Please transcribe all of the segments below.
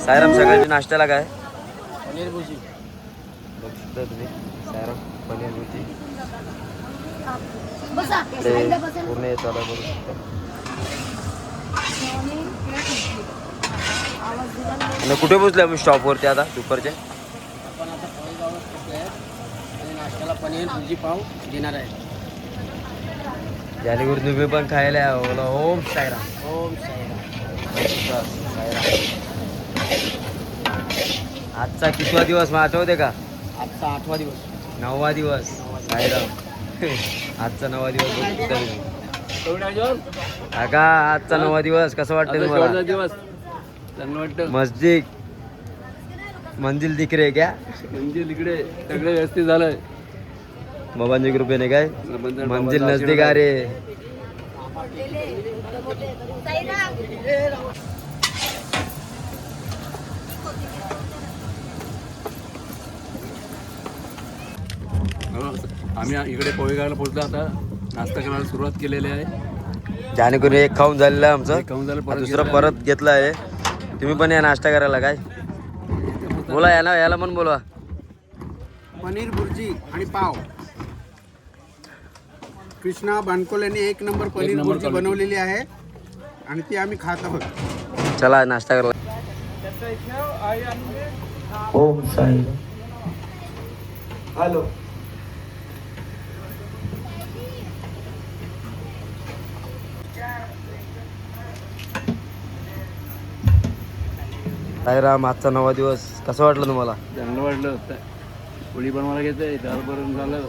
सायराम सकाळच्या नाश्त्याला काय? पनीर भुर्जी बघू शकता तुम्ही. सायराम पनीर भुर्जी बसा पूर्ण येतो आता बघू शकता. आणि कुठे पोहोचले आम्ही स्टॉपवरती आता दुपारच्या? आपण आता पोळेगावला पोहोचले आहेत आणि नाश्त्याला पनीर भुर्जी पाव देणार आहे. जानेकरून तुम्ही पण खायला या. बोला ओम सायराम. ओम साईराम. सायराम. आजचा कितवा दिवस मग आठवते का? आजचा 8वा दिवस. 9वा दिवस. सायराम. आजचा 9वा दिवस बघू शकता तुम्ही. काका आजचा 9वा दिवस कसं वाटतं तुम्हाला? दिवस चांगलं वाटतं. मस्जिद मंजिल दिख रे क्या? म्हणजे इकडे सगळं व्यवस्थित झालंय. बाबांच्या कृपेने काय मंजिल नजदीक आ रे. आम्ही इकडे पोळेगावला पोहोचलो. आता नाश्ता करायला सुरुवात केलेली आहे. जानेकरून एक खाऊन झालेलं आहे आमचं. खाऊन झालं, परत दुसरं परत घेतलं आहे. तुम्ही पण या नाश्ता करायला काय बोला. याला पण बोलवा. पनीर भुर्जी आणि पाव. कृष्णा बानकोलेने 1 नंबर पनीर भुर्जी बनवलेली आहे आणि ती आम्ही खात आहोत. चला नाश्ता करायला. ओम साई. हॅलो. साईराम आजचा 9वा दिवस कसं वाटलं तुम्हाला? चांगलं वाटलं. पोळी बनवायला घेतोय. दाल भरून झालं.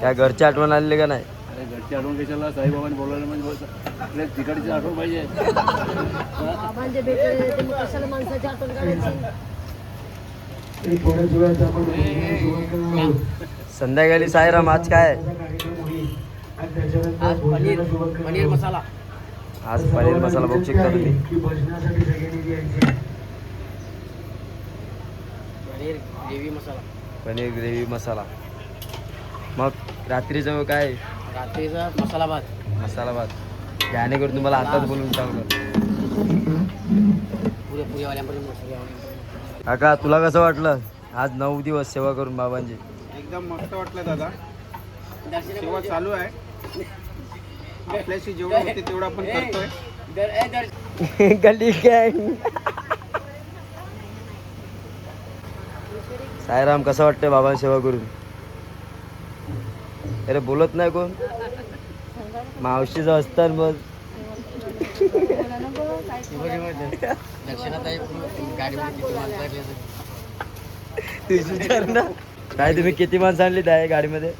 त्या घरची आठवण आलेली का नाही? अरे घरची आठवण कशाला? साईबाबांनी बोलायला म्हणजे आपल्या तिकडची आठवण पाहिजे. बाबांचे भेटले ते मग कशाला माणसाची आठवण काढायची? संध्याकाळी साईराम आज काय? आज पनीर मसाला. आज पनीर मसाला बघू शकता तुम्ही. पनीर ग्रेव्ही मसाला. पनीर ग्रेव्ही मसाला. मग रात्रीचं काय? रात्रीचा मसाला भात. मसाला भात. जानेकरून तुम्हाला आताच बोलून सांगतो. पुऱ्यावाल्यांपर्यंत. काका तुला कसं वाटलं आज 9 दिवस सेवा करून बाबांची? एकदम मस्त वाटलं दादा. सेवा चालू आहे. आपल्याशी जेवढं होते तेवढं आपण करतोय. गली गँग. साईराम कसं वाटतंय बाबांची सेवा करून? अरे बोलत नाही कोण? मावशीचं असतं मग. दक्षिणात आहे गाडीमध्ये किती माणसं लागली असेल? तुझी विचार ना. काय तुम्ही किती माणसं आणली त्या गाडीमध्ये?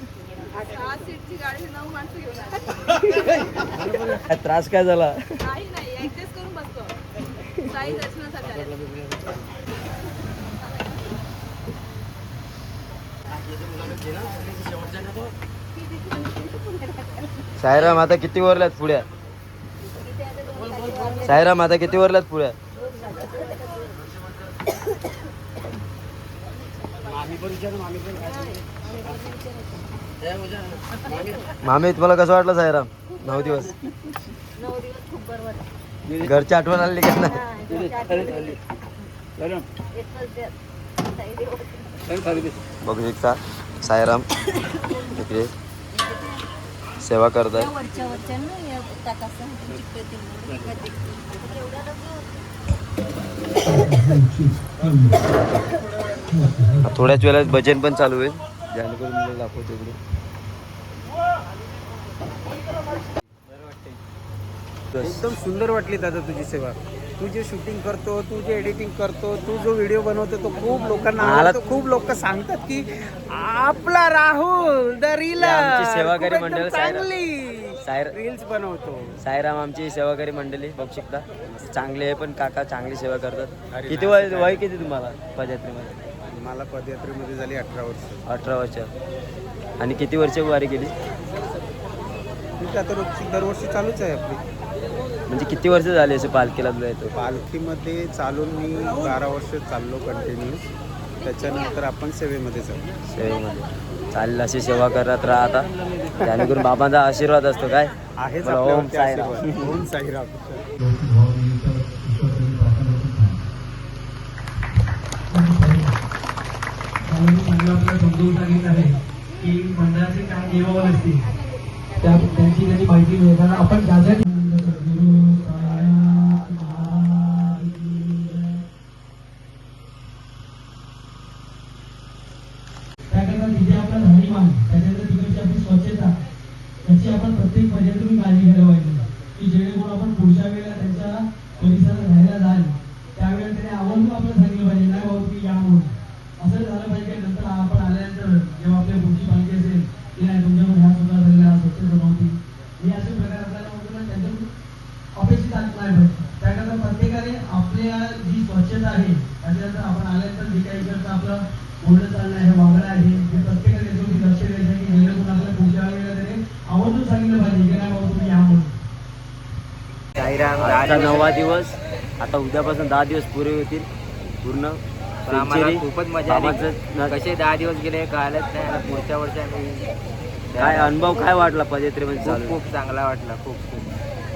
त्रास काय झाला? साईराम आता किती वरल्यात पुढ्या? साईराम आता किती वरल्यात पुढ्या? मामी तुम्हाला कसं वाटलं साईराम 9 दिवस? 9 दिवस खूप बरं वाटलं. घरची आठवण आली का नाही? बघू शकता साईराम इकडे सेवा करताय. थोड्याच वेळात भजन पण चालू आहे. जानेकरून मला दाखवतो इकडे. एकदम सुंदर वाटली दादा तुझी सेवा. तू जे शूटिंग करतो, तू जे एडिटिंग करतो, तू जो व्हिडिओ बनवतो तो खूप लोकांना आवडतो. खूप लोक सांगतात की आपला राहुल द रील आमची सेवाकारी मंडळ रील्स बनवतो. साईराम आमची सेवाकारी मंडळी बघू शकता. चांगले आहे पण काका चांगली सेवा करतात. किती वय किती तुम्हाला पदयात्रेमध्ये? मला पदयात्रेमध्ये झाली 18 वर्ष. 18 वर्ष. आणि किती वर्ष वारी केली? आता रोजची दरवर्षी चालूच आहे आपली. म्हणजे किती वर्ष झाले असं पालखीला तुला येतो? पालखीमध्ये चालून मी 12 वर्ष चाललो कंटिन्यूस. त्याच्यानंतर आपण सेवेमध्ये चाललो. सेवेमध्ये चालेल. अशी सेवा करत राहा आता. त्यानेकरून बाबांचा आशीर्वाद असतो काय? आहेच ओम आपल्यावरती साईराम. आशीर्वाद. ओम साईराम. बाबांनी चांगलं आपल्याला समजून सांगितलं आहे की मंडळाचे काय नियमावली असते त्यांची त्यांनी माहिती मिळताना आपण त्यासाठी त्याकरता तिथे आपला राहणीमान त्याच्यानंतर तिकडची आपली स्वच्छता याची आपण प्रत्येक पर्यटन काळजी घ्यायला पाहिजे की जेणेकरून आपण पुढच्या वेळेला त्यांच्या परिसरात राहायला जाल त्यावेळेला त्याने आवर्जून आपल्याला सांगितलं पाहिजे नाही भाऊ तुम्ही या म्हणून असं झालं पाहिजे की नंतर आपण आल्यानंतर जेव्हा आपल्या पुढची पालखी असेल की नाही तुमच्याकडे ह्या सुद्धा झालेल्या स्वच्छता नव्हती हे असे प्रकार आपल्याला म्हणून त्यांच्याकडून अपेक्षित नाही पाहिजे त्याकरता प्रत्येकाने आपल्या जी स्वच्छता आहे त्याच्यानंतर आपण आल्यानंतर जे काही करता आपलं बोलणं चालणं आहे वागणं आहे हे प्रत्येकाने याच्यावरती लक्ष द्यायचं आहे की जेणेकरून आपल्या पुढच्या वेळेला त्याने आवर्जून सांगितलं पाहिजे की नाही बाबा तुम्ही या म्हणून. आजचा 9वा दिवस. आता उद्यापासून 10 दिवस पुरे होतील पूर्ण. पण आम्हाला सेंचुरी. खूपच मजा आली कामाचं कसे 10 दिवस गेले कळलंच नाही आता पुढच्या वर्षी आम्ही काय अनुभव काय वाटला पदयात्रेमध्ये खूप चालू खूप चांगला वाटला खूप खूप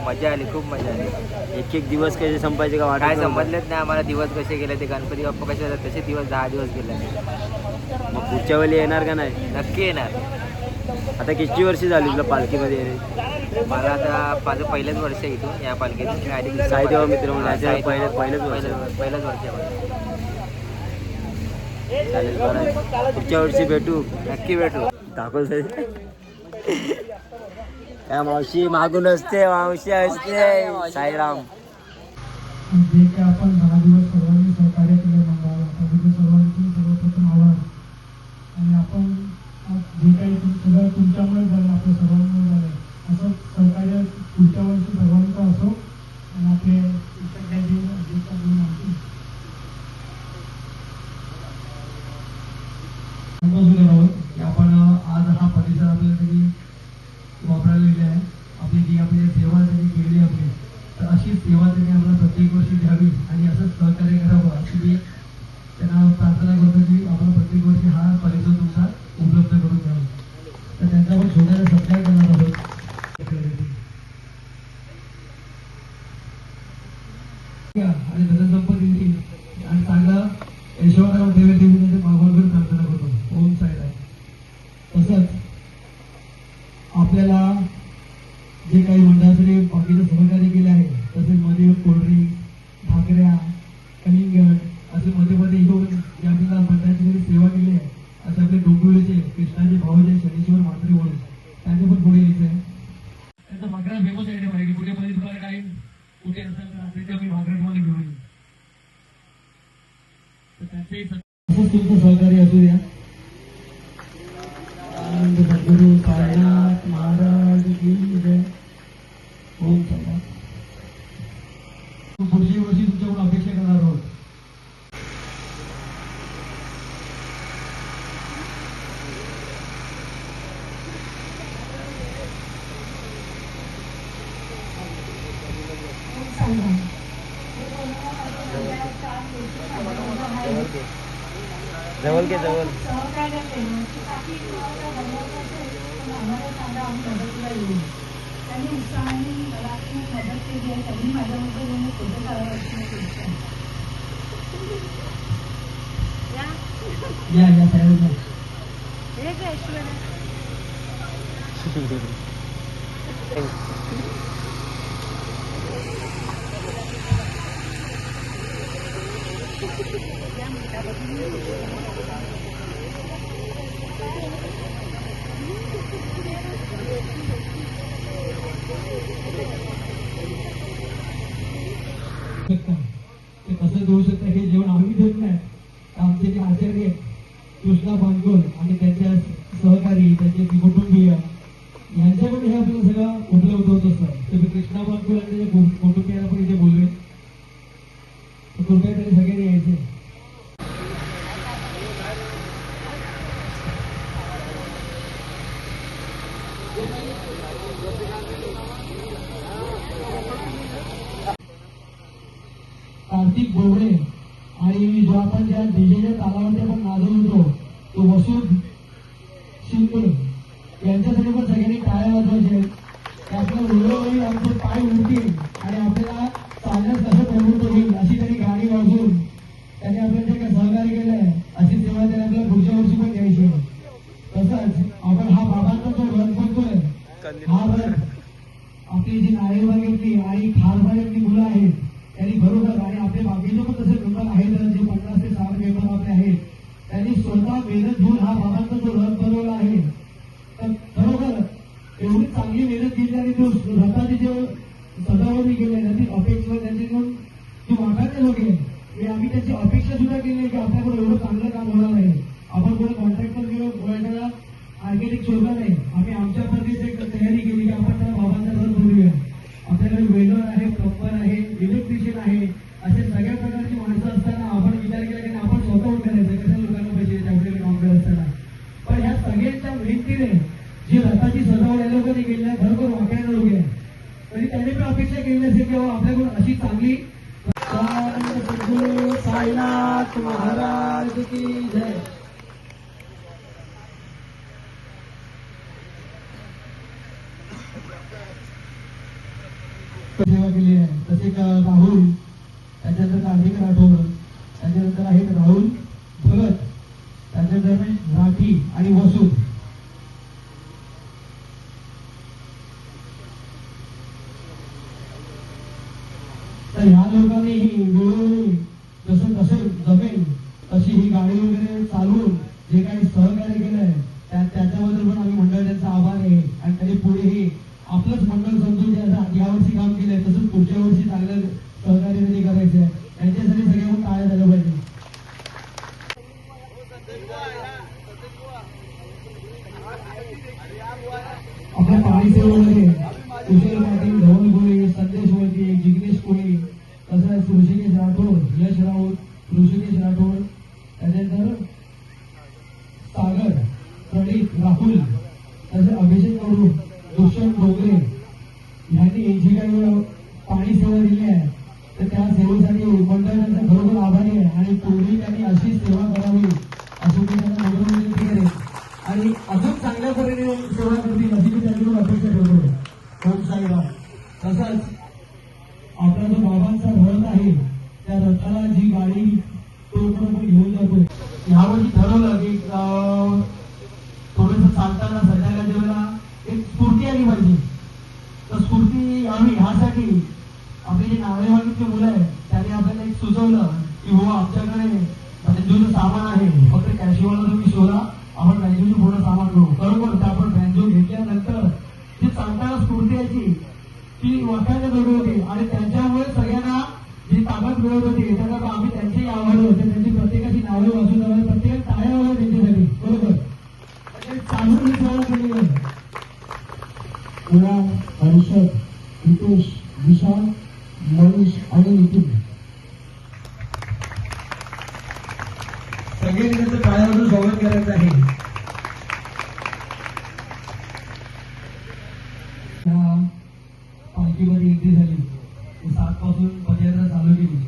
मजा आली खूप मजा आली एक एक दिवस कसे संपायचे का वाटत काय नव्हतं. समजलेच नाही आम्हाला दिवस कसे गेले ते गणपती बाप्पा कसे होतात तसे दिवस 10 दिवस गेले मग पुढच्या वेळी येणार का नाही. नक्की येणार. आता किती वर्षी झाली तुला पालखीमध्ये येणे. मला आता माझं पहिलंच वर्ष आहे इथून या पालखीत साईदेवा मित्र म्हणजे पहिलंच वर्ष. पहिलंच वर्ष आहे माझं. चालेल बरं आहे. पुढच्या वर्षी भेटू. नक्की भेटू. दाखव काय मावशी मागून असते मावशी असते. साईराम. जे की आपण 10 दिवस सर्वांनी सहकार्य केलं मंडळाला त्याबद्दल सर्वांची सर्वप्रथम आभार. आणि आपण जे काही सगळं तुमच्यामुळे झालं आपल्या सर्वांमुळे झालं असं सहकार्य पुढच्या वर्षी सर्वांचं असो. आणि आपले शिक्षकांची की आपण आज हा परिसर आपल्याला त्यांनी वापरायला दिला आहे. आपली जी आपली सेवा त्यांनी केली आपली तर अशी सेवा त्यांनी आपल्याला प्रत्येक वर्षी द्यावी आणि असंच सहकार्य करावं अशी मी त्यांना प्रार्थना करतो की आपण प्रत्येक वर्षी हा परिसर तुमचा उपलब्ध करून द्यावा. तर त्यांचा आपण छोट्याला सत्कार करणार आहोत. आणि धनसंपत्ती आणि चांगला ऐश्वर्यावर ठेवायची भगवान प्रार्थना करतो. ओम साईराम. तसंच आपल्याला जे काही मंडळाचे बाकीचं सहकार्य केले आहे तसेच मध्ये कोल्ड्रिंक भाकऱ्या कलिंगड असे मध्ये मध्ये घेऊन जे आपल्याला मंडळाची जरी सेवा केली आहे असे आपले डोंबिवलीचे कृष्णाजी भाऊजे शनीश्वर मात्रे म्हणून त्यांचे पण पुढे लिहिचं आहे. त्यांचा भाकरा फेमस आहे माहिती कुठे मध्ये तुम्हाला काही कुठे असेल तर त्याच्या मी भाकरा तुम्हाला घेऊन येईल. तर त्याचंही असंच तुमचं सहकार्य असू द्या. आनंद सद्गुरु साईनाथ महाराज की जय. ओम साईनाथ. पुढच्या वर्षी तुमच्याकडून अपेक्षा करणार आहोत. जवळ घे जवळ. या या साहेब ते कसं देऊ शकतं हे जेवण आम्ही देत नाही. आमचे जे आचार्य कृष्णा बांधकोल आणि त्यांच्या सहकारी त्यांचे कुटुंबीय यांच्याकडे हे आपल्याला सगळं उपलब्ध होत असतं. तर कृष्णा बांधकोल आणि त्याच्या कुटुंबियांना पण इथे बोलवे. तर कृपया तरी सगळ्यांनी यायचे. कार्तिक बोबडे आणि जो आपण ज्या डीजेच्या तालावरती आपण नाचत होतो तो वसूद शिंदे यांच्यासाठी पण सगळ्यांनी टाळ्या वाजवायचे. आपल्या वेळोवेळी आमचे पाय उडतील आणि आपल्याला चालण्यास कसं प्रवृत्त होईल अशी त्यांनी गाणी वाजवून त्यांनी आपल्याला जे काही सहकार्य केलं आहे अशी सेवा त्यांनी आपल्याला पुढच्या आपली जी नाळेबागेतली आणि खारबागेतली मुलं आहेत त्यांनी बरोबर, आणि आपले बाकीचे पण तसे मेंबर आहेत जे 50 ते 60 मेंबर आपले आहेत, त्यांनी स्वतः मेहनत घेऊन हा बाबांचा जो रथ बनवला आहे, तर खरोखर एवढी चांगली मेहनत केली आणि तो रथाची जे सजावट केली आहे ती अपेक्षा त्यांची जी वाटाणे लोक आहे आम्ही त्याची अपेक्षा सुद्धा केली आहे की आपल्याकडे एवढं चांगलं काम होणार आहे. आपण कोणी कॉन्ट्रॅक्टर किंवा आर्किटेक्ट शोधला नाही, आम्ही आमच्या पद्धतीने एक तयारी केली की आपण त्या बाबांचा रथ बनवूया. आपल्याकडे वेल्डर आहे, प्लंबर आहे, इलेक्ट्रिशियन आहे, असे सगळ्या प्रकारची माणसं असताना आपण विचार केला की आपण स्वतःहून करायचं, कशा लोकांना पैसे द्यायचे आपल्याकडे काम करत असताना. पण ह्या सगळ्यांच्या मेहनतीने जी रथाची सजावट या लोकांनी केली आहे खरोखर वाकड्या लोक आहे. तरी त्यांनी पण अपेक्षा केली असेल की आपल्याकडून अशी चांगली साईनाथ महाराज की जय. सेवा केली आहे. तसे राहुल, त्याच्यानंतर कार्तिक राठोड, त्याच्यानंतर आहेत राहुल भगत, त्याच्यानंतर राठी आणि वसू. तर ह्या लोकांनी ही वेळोवेळी जसं जसं जमेल तशी ही गाडी वगैरे चालवून जे काही सहकार्य केलंय त्याच्याबद्दल पण आम्ही मंडळ त्यांचा आभार आहे. आणि त्यांनी पुढेही आपलंच मंडळ समजून यावर्षी काम केलंय तसंच पुढच्या वर्षी चांगलं सहकार्य त्यांनी करायचं आहे. त्यांच्यासाठी सगळ्यांना टाळ्या झाल्या पाहिजे. आपल्या पाणी सेवेमध्ये कुशल पाटील, धवल गोळे, संदेश वळके, जिग्नेश कोळी, तसंच ऋषिकेश राठोड, यश राऊत, ऋषिकेश राठोड, त्याच्यानंतर सागर, प्रणित, राहुल, तसंच अभिषेक कडू, दुष्यंत डोंगरे यांनी जी काही पाणी सेवा दिली आहे तर त्या सेवेसाठी मंडळाचा खरोखर आभारी आहे. आणि पूर्वी त्यांनी अशी सेवा करावी अशी मी त्यांना विनंती करेन आणि अजून चांगल्या पद्धतीने सेवा करतील अशी मी त्यांच्याकडून अपेक्षा ठेवतो. ओम साईराम. तसंच आपला जो बाबांचा रथ आहे त्या रथाला जी गाडी तो पण घेऊन जातोय. यावर्षी ठरवलं की थोडंसं चालताना संध्याकाळच्या वेळेला एक स्फूर्ती आली पाहिजे. तर स्फूर्ती यावी ह्यासाठी आपली जी नावेवाडीची मुलं आहे त्यांनी आपल्याला एक सुचवलं की हो आमच्याकडे बँजूचं सामान आहे, फक्त कॅशिवाला तुम्ही शोधा, आपण बँजूचं पूर्ण सामान घेऊ. बरोबर, तर आपण बँजू घेतल्यानंतर जी चालताना स्फूर्ती यायची ती वाटायला वेगळी होती आणि त्यांच्यामुळे सगळ्यांना जी ताकद मिळत होती त्याला आम्ही त्यांची आवड होते. त्यांची प्रत्येकाची नावे वाचून जावी, प्रत्येक टाळ्या वगैरे त्यांच्यासाठी. बरोबर, चालून ही सेवा केली आहे. कुणाल, हर्षद, रितेश, विशाल, मनीष आणि नितीन सगळ्यांनी त्यांचं टाळ्यावरून स्वागत करायचं आहे. पालखीमध्ये एंट्री झाली 7 पासून पदयात्रा चालू केली.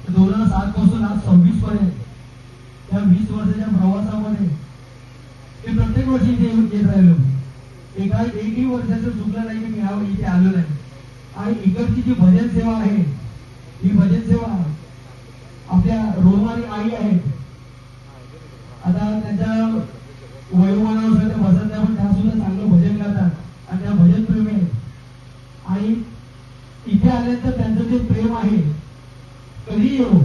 2007 पासून आज 26 पर्यंत या 20 वर्षाच्या प्रवासामध्ये मी प्रत्येक वर्षी इथे येत राहिलो. एकही वर्षाचं चुकलं नाही की मी इथे आलो नाही. आणि इकडची जी भजन सेवा आहे ही भजन सेवा आपल्या रोमारी आई आहेत. आता त्यांच्या वयोमानानुसार त्या बसत नाही पण त्या सुद्धा चांगलं भजन गातात आणि त्या भजन प्रेम आहे. आणि इथे आल्यानंतर त्यांचं जे प्रेम आहे कधी येऊ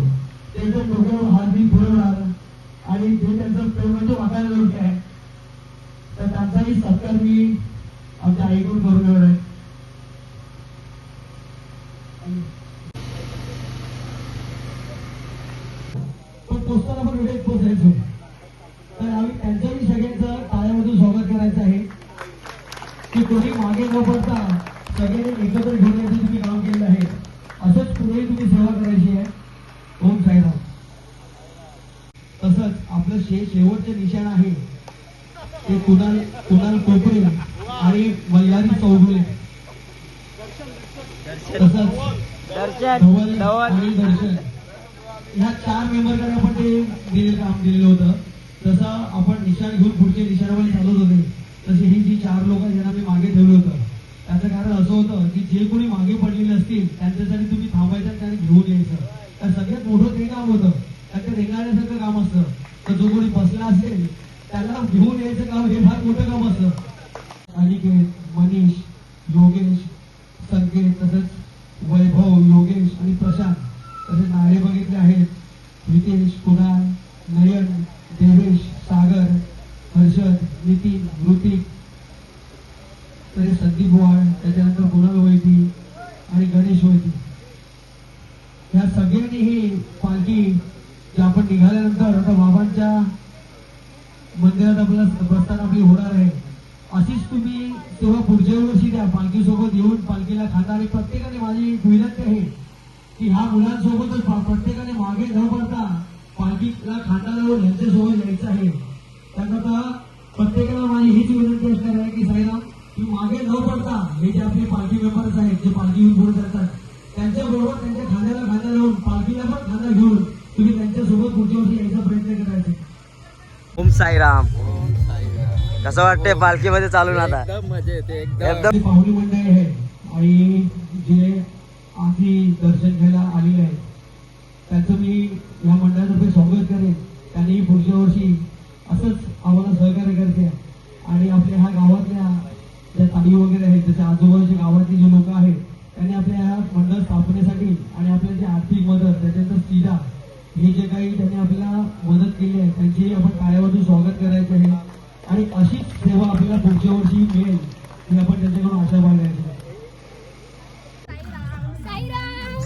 त्यांच्या डोक्यावर हात मी पुरवणार आणि जे त्यांचं प्रेम म्हणजे वाकायला लोक आहे तर त्यांचाही सत्कार मी आमच्या आईकडून करून घेणार आहे. पण पोचताना आपण वेळेत पोचायचो तर आम्ही त्यांच्याही सगळ्यांचं टाळ्यामधून स्वागत करायचं आहे की कोणी मागे न पडता सगळ्यांनी एकत्र घेऊन यायचं तुम्ही काम केलं आहे. असंच पुढेही तुम्ही सेवा करायची आहे. ओम साईराम. तसंच आपलं शेवटचे निशाण आहे ते कुणाल कोपरे आणि मल्हारी चौगुले, तसंच धवल आणि दर्शन ह्या 4 मेंबरकडे आपण ते काम दिलेलं होतं. तसं आपण निशाण घेऊन पुढचे निशाणावर चालत होते तसे ही जी 4 लोक ज्यांना मी मागे ठेवलं होतं त्याचं कारण असं होतं की जे कोणी मागे पडलेले असतील त्यांच्यासाठी तुम्ही थांबायचं आणि घेऊन यायचं. तर सगळ्यात मोठं ते काम होतं कारण ते रेंगाळण्यासारखं काम असतं. तर जो कोणी बसला असेल त्याला घेऊन यायचं काम हे फार मोठं काम असतं. अनिकेत, मनीष, योगेश संकेत, तसंच वैभव, योगेश आणि प्रशांत, तसेच नाळे बघितले आहेत, रितेश, कुणाल, नयन, देवेश, सागर, हर्षद, नितीन, ऋतिक, तसेच संदीप वाळ, त्याच्यानंतर कुणाल वैदी आणि गणेश वैदी. या सगळ्यांनी ही पालखी जी आपण निघाल्यानंतर आता बाबांच्या मंदिरात आपल्याला प्रस्थान आपली होणार आहे. अशीच तुम्ही तेव्हा पुढच्या वर्षी त्या पालखीसोबत येऊन पालखीला खाता. आणि प्रत्येकाने माझी एक विनंती आहे की ह्या मुलांसोबतच प्रत्येकाने मागे न पडता पालखीला खांदा लावून यांच्यासोबत यायचं आहे. त्याकरता प्रत्येकाला माझी हीच विनंती असणार आहे की साईराम, तुम्ही मागे न पडता हे जे आपले पालखी मेंबर्स आहेत, जे पालखी घेऊन पुढे जातात, त्यांच्याबरोबर त्यांच्या खांद्याला खांदा लावून पालखीला पण खांदा घेऊन तुम्ही त्यांच्यासोबत पुढच्या वर्षी यायचा प्रयत्न करायचा. ओम साईराम. कसं वाटतंय पालखीमध्ये चालून आता? एकदम मजा येते एकदम. एकदम पाहुणी मंडळी आहे आणि जे आधी दर्शन घ्यायला आलेले आहेत त्यांचं मी या मंडळातर्फे स्वागत करेन. त्यांनी पुढच्या वर्षी असंच आम्हाला सहकार्य करते. आणि आपल्या ह्या गावातल्या ज्या ताई वगैरे आहेत, त्याच्या आजूबाजूच्या गावातली जे लोक आहेत, त्यांनी आपल्या ह्या मंडळ स्थापनेसाठी आणि आपल्या जे आर्थिक मदत, त्याच्यानंतर स्थिरा, हे जे काही त्यांनी आपल्याला मदत केली आहे, त्यांची आपण टाळ्यावाजून स्वागत करायचं आहे. आणि अशीच सेवा आपल्याला पुढच्या वर्षी मिळेल ही आपण त्यांच्याकडून आशा बाळगायची.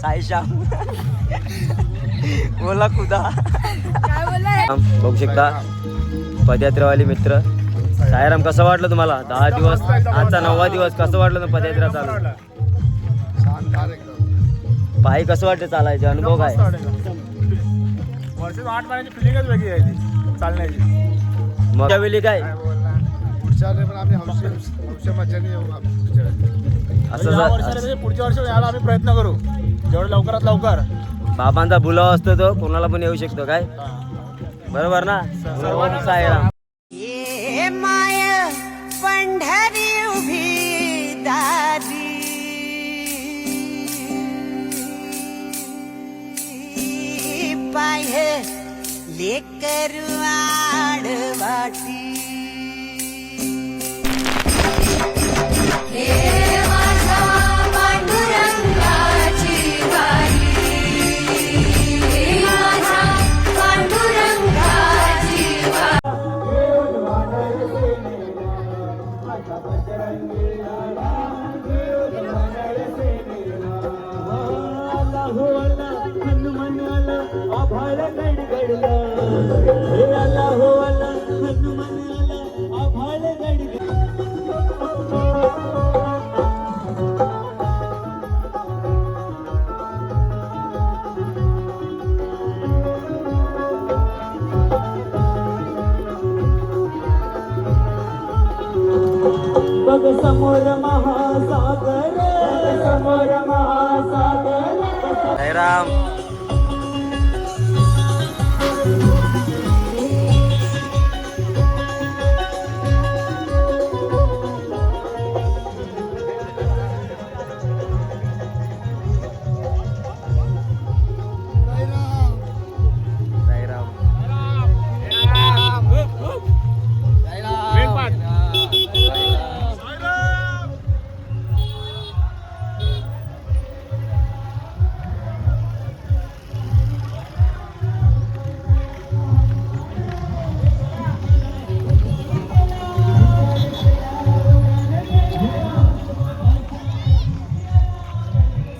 साईश्याम बोला खुदा. काय बोललाय? बघू शकता पदयात्रेवाले मित्र. साईराम, कसं वाटलं तुम्हाला? 10 दिवस, आजचा 9वा दिवस, कसं वाटलं ना पदयात्रा चालू? पायी कसं वाटतं चालायचे? अनुभव काय? वर्षात 8 महिन्याची फिलिंगच वेगळी आहे ती चालण्याची. मग त्यावेळी काय पुढच्या मज्जाने येऊ असं पुढच्या वर्षी यायला आम्ही प्रयत्न करू जेवढं लवकरात लवकर. बाबांचा बुलावा असतो तो कोणाला पण येऊ शकतो. काय बरोबर ना? ओम साईराम. माय पंढरी उभी दारी पाय लेकरू आडवाटी. बघ समोर महासागर, समोर महासागर. साईराम.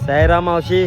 साईराम मावशी.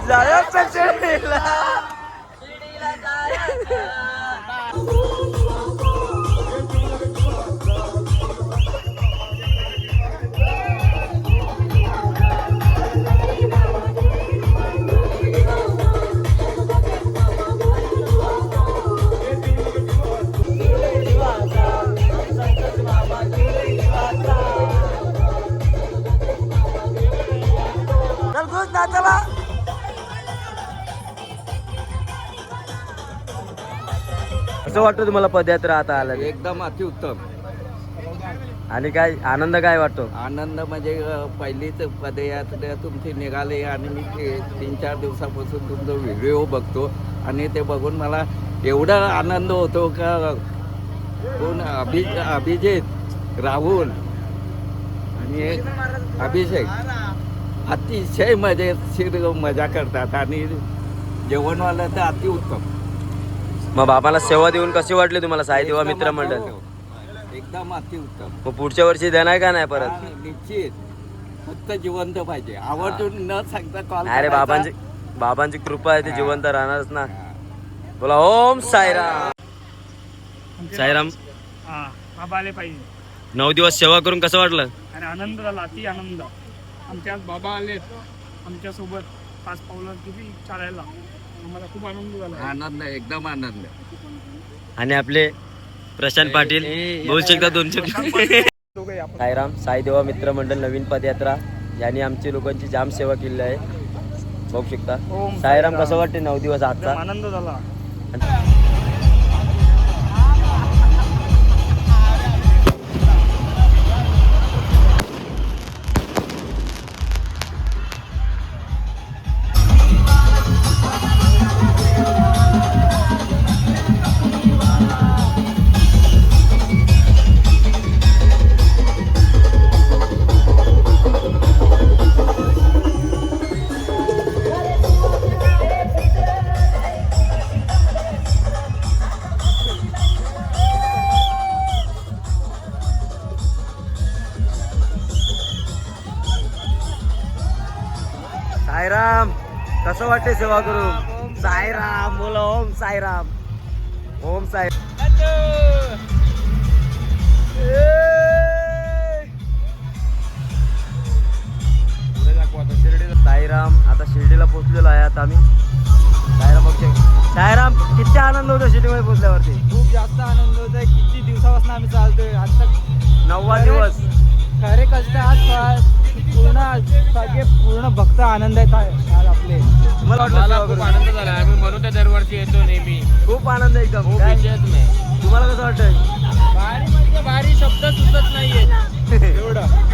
जायचं शिर्डीला. चल घुस ना चला. कसं वाटतं तुम्हाला पदयात्रा आता आला? एकदम अतिउत्तम. आणि काय आनंद काय वाटतो? आनंद म्हणजे पहिलीच पदयात्रा तुमची निघाली आणि मी 3-4 दिवसापासून तुमचा व्हिडिओ बघतो आणि ते बघून मला एवढा आनंद होतो का कोण अभिजित, राहुल आणि अभिषेक अतिशय मजेशीर मजा करतात आणि जेवणवाला तर अतिउत्तम. मग बाबाला सेवा देऊन कशी वाटली तुम्हाला साई देवा मित्र मंडळ? एकदम अतिउत्तम. मग पुढच्या वर्षी देणार का नाही परत? हा, निश्चित. फक्त जिवंत पाहिजे, आवर्जून न सांगता कॉल. अरे बाबांची कृपा आहे, ते जिवंत राहणारच ना. बोला ओम साईराम. साईराम. बाबा आले पाहिजे 9 दिवस सेवा करून कसं वाटलं? आणि आनंद झाला, अति आनंद. आमच्या बाबा आले आमच्यासोबत 5 पावलं किती चालायला, आम्हाला खूप आनंद झाला. आनंद, एकदम आनंद. आणि आपले प्रशांत पाटील बोलू शकता 2 शब्द. साईराम साई देवा मित्र मंडळ नवीन पदयात्रा यांनी आमची लोकांची जाम सेवा केली आहे, बघू शकता. साईराम कसं वाटते 9 दिवस आजचा? आनंद झाला. साईराम कसं वाटते सेवा करून? साईराम बोला. ओम साईराम. ओम साई. पुढे दाखवा आता शिर्डी. साईराम. आता शिर्डीला पोहोचलेलो आहे आता आम्ही. साईराम बघते. साईराम किती आनंद होतो शिर्डीमध्ये पोहोचल्यावरती. खूप जास्त आनंद होत आहे. किती दिवसापासून आम्ही चालतोय आता 9वा दिवस. खरे कष्ट आज पूर्ण सगळे पूर्ण भक्त आनंद आहेत आज आपले. तुम्हाला वाटलं खूप आनंद झाला. आम्ही म्हणून तर दरवर्षी येतो नेहमी. खूप आनंद एकदम. तुम्हाला कसं वाटतंय? भारी म्हणजे भारी शब्द सुचत नाहीये एवढं.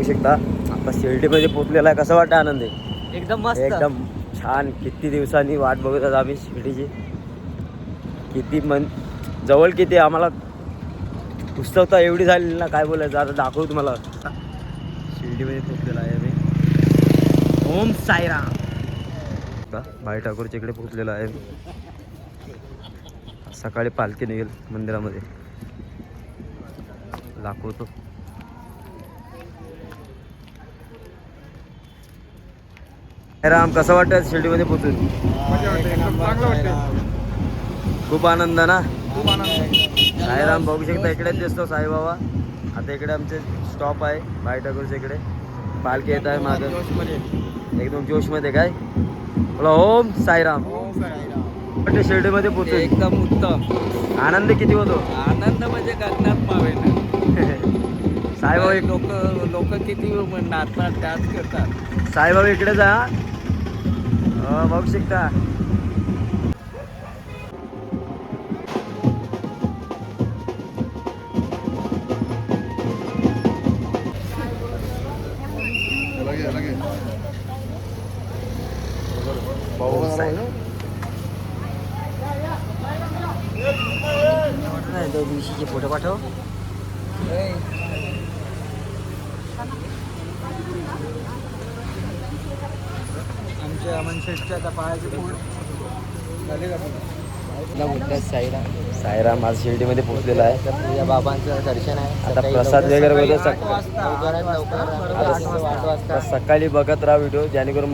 शकता आता शिर्डीमध्ये पोहोचलेला आहे. कसं वाटतं आनंद आहे? एकदम मस्त. एकदम छान. किती दिवसांनी वाट बघत आहोत आम्ही शिर्डीची. किती जवळ किती आम्हाला उत्सुकता एवढी झाली ना काय बोलायचं. आता दाखवू तुम्हाला. शिर्डीमध्ये पोहोचलेला आहे आम्ही. ओम साईराम. भाई ठाकूरच्या इकडे पोहोचलेला आहे. सकाळी पालखी निघेल मंदिरामध्ये. दाखवतो. राम कसं वाटतं शिर्डीमध्ये पोचून? खूप आनंद ना. साईराम बघू शकता इकडेच दिसतो साईबाबा. आता इकडे आमचे स्टॉप आहे बाय टाकूरच्या इकडे. पालखी येत आहे माझं एकदम जोशमध्ये. काय बोला ओम साईराम. वाटतं शिर्डीमध्ये पोचून एकदम उत्तम. आनंद किती होतो? आनंद म्हणजे गगनात मावेना. साईबाबा लोक किती नाचतात डान्स करतात. साईबाबा इकडे जा. बघू शकता दिवशीचे फोटो पाठव. आमच्या अमन शेठच्या आता पायाचे पूर्ण साईराम आज शिर्डीमध्ये पोहोचलेला आहे. तुझ्या बाबांचं दर्शन आहे. आता प्रसाद वगैरे वगैरे वाजता सकाळी बघत राहा व्हिडिओ, जेणेकरून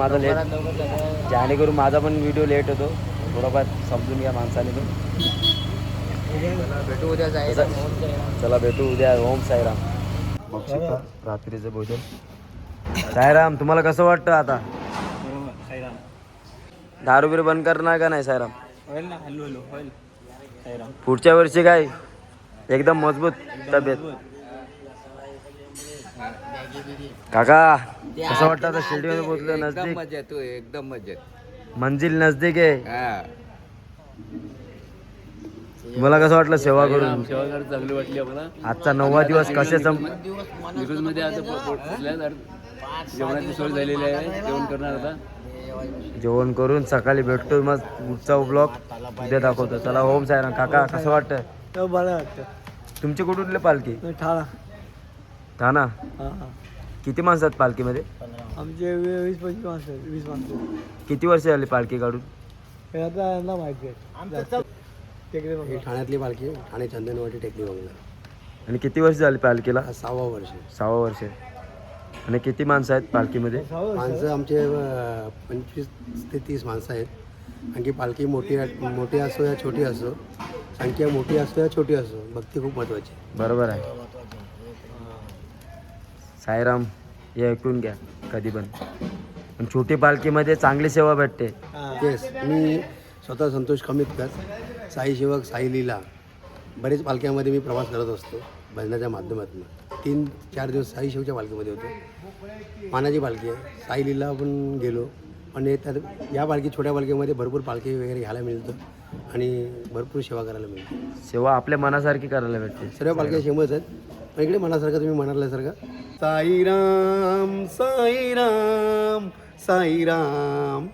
माझा पण व्हिडिओ लेट होतो. थोडंफार समजून घ्या माणसाने पण. भेटू उद्या जायचं. चला भेटू उद्या. ओम साईराम. बघू शकता रात्रीचं भोजन. साईराम तुम्हाला कसं वाटतं आता? दारू बिरू बंद करणार का नाही साईराम? होईल ना, हलू होईल. पुढच्या वर्षी काय एकदम मजबूत तब्येत. काका कसं वाटतं आता शिर्डीमध्ये पोहोचलं? एकदम नजदीक मजेत हो, एकदम मजेत. मंजिल नजदीक आहे. हा. तुम्हाला कसं वाटलं सेवा करून? सेवा चांगली वाटली आम्हाला. आजचा 9वा दिवस कसे मध्ये आता जेवणाची सोय झालेली आहे. जेवण करणार आता. जेवण करून सकाळी भेटतो. मग पुढचा ब्लॉग उद्या दाखवतो. चला ओम साईराम. काका कसं वाटतं? बरं वाटतं. तुमची कुठली पालखी? ठाणा. किती माणसं आहेत पालखीमध्ये? आमचे 20-25 माणसं, 20 माणसं. किती वर्ष झाली पालखी काढून? हे आता यांना माहिती आहे. ही ठाण्यातली पालखी, ठाणे चंदनवाडी टेकडी बंगला. आणि किती वर्ष झाली पालखीला? 6वं वर्ष. 6वं वर्ष. आणि किती माणसं आहेत पालखीमध्ये? माणसं आमचे 25 ते 30 माणसं आहेत. आणखी पालखी मोठी असो या छोटी असो, संख्या मोठी असो या छोटी असो, भक्ती खूप महत्त्वाची. बरोबर आहे. साईराम हे ऐकून घ्या कधी पण छोटी पालखीमध्ये चांगली सेवा भेटते. येस, मी स्वतः संतोष कमीतकर, साई सेवक, साई लीला, बरेच पालख्यामध्ये मी प्रवास करत असतो भजनाच्या माध्यमातून. 3-4 दिवस साई शिवच्या पालखीमध्ये होतो. मानाची पालखी आहे. साई लीला आपण गेलो. पण या पालखी छोट्या पालखीमध्ये भरपूर पालखी वगैरे घ्यायला मिळतं आणि भरपूर सेवा करायला मिळते. सेवा आपल्या मनासारखी करायला भेटते. सर्व पालख्या सेमच आहेत. पण इकडे मनासारखं तुम्ही म्हणाल्यासारखं साईराम साईराम साईराम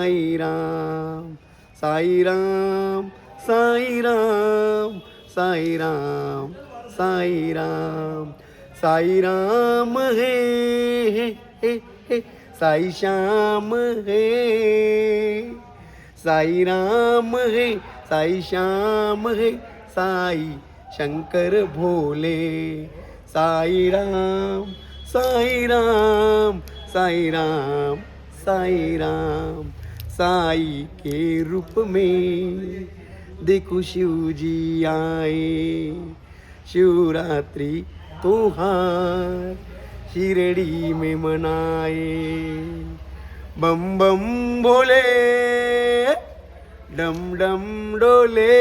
साईराम साईराम साईराम साईराम साईराम साईराम हे हे साई श्याम हे साईराम हे साई श्याम हे साई शंकर भोले साईराम साईराम साईराम साईराम साई के रूप में देखो शिव जी आए शिवरात्रि त्योहार शिरडी में मनाए बम बम भोले डम डम डोले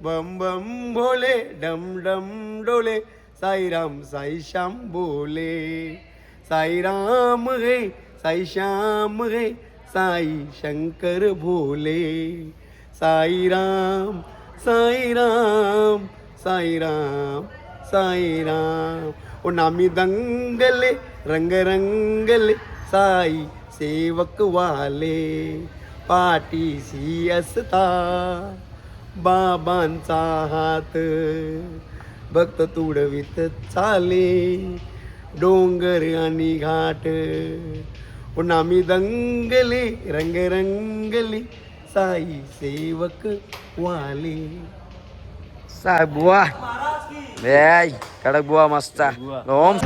बम बम भोले डम डम डोले साईराम साई श्याम बोले साईराम है साई श्याम है साई शंकर भोले साईराम साईराम साईराम साईराम ओ नामी दंगले रंग रंगले साई सेवक वाले पाठीशी असता बाबांचा हात भक्त तुडवित चाले डोंगर आणि घाट ओ नामी दंगले रंग रंगले साई सेवक वाले. साहेब बुवा कडक बुवा मस्त. ओम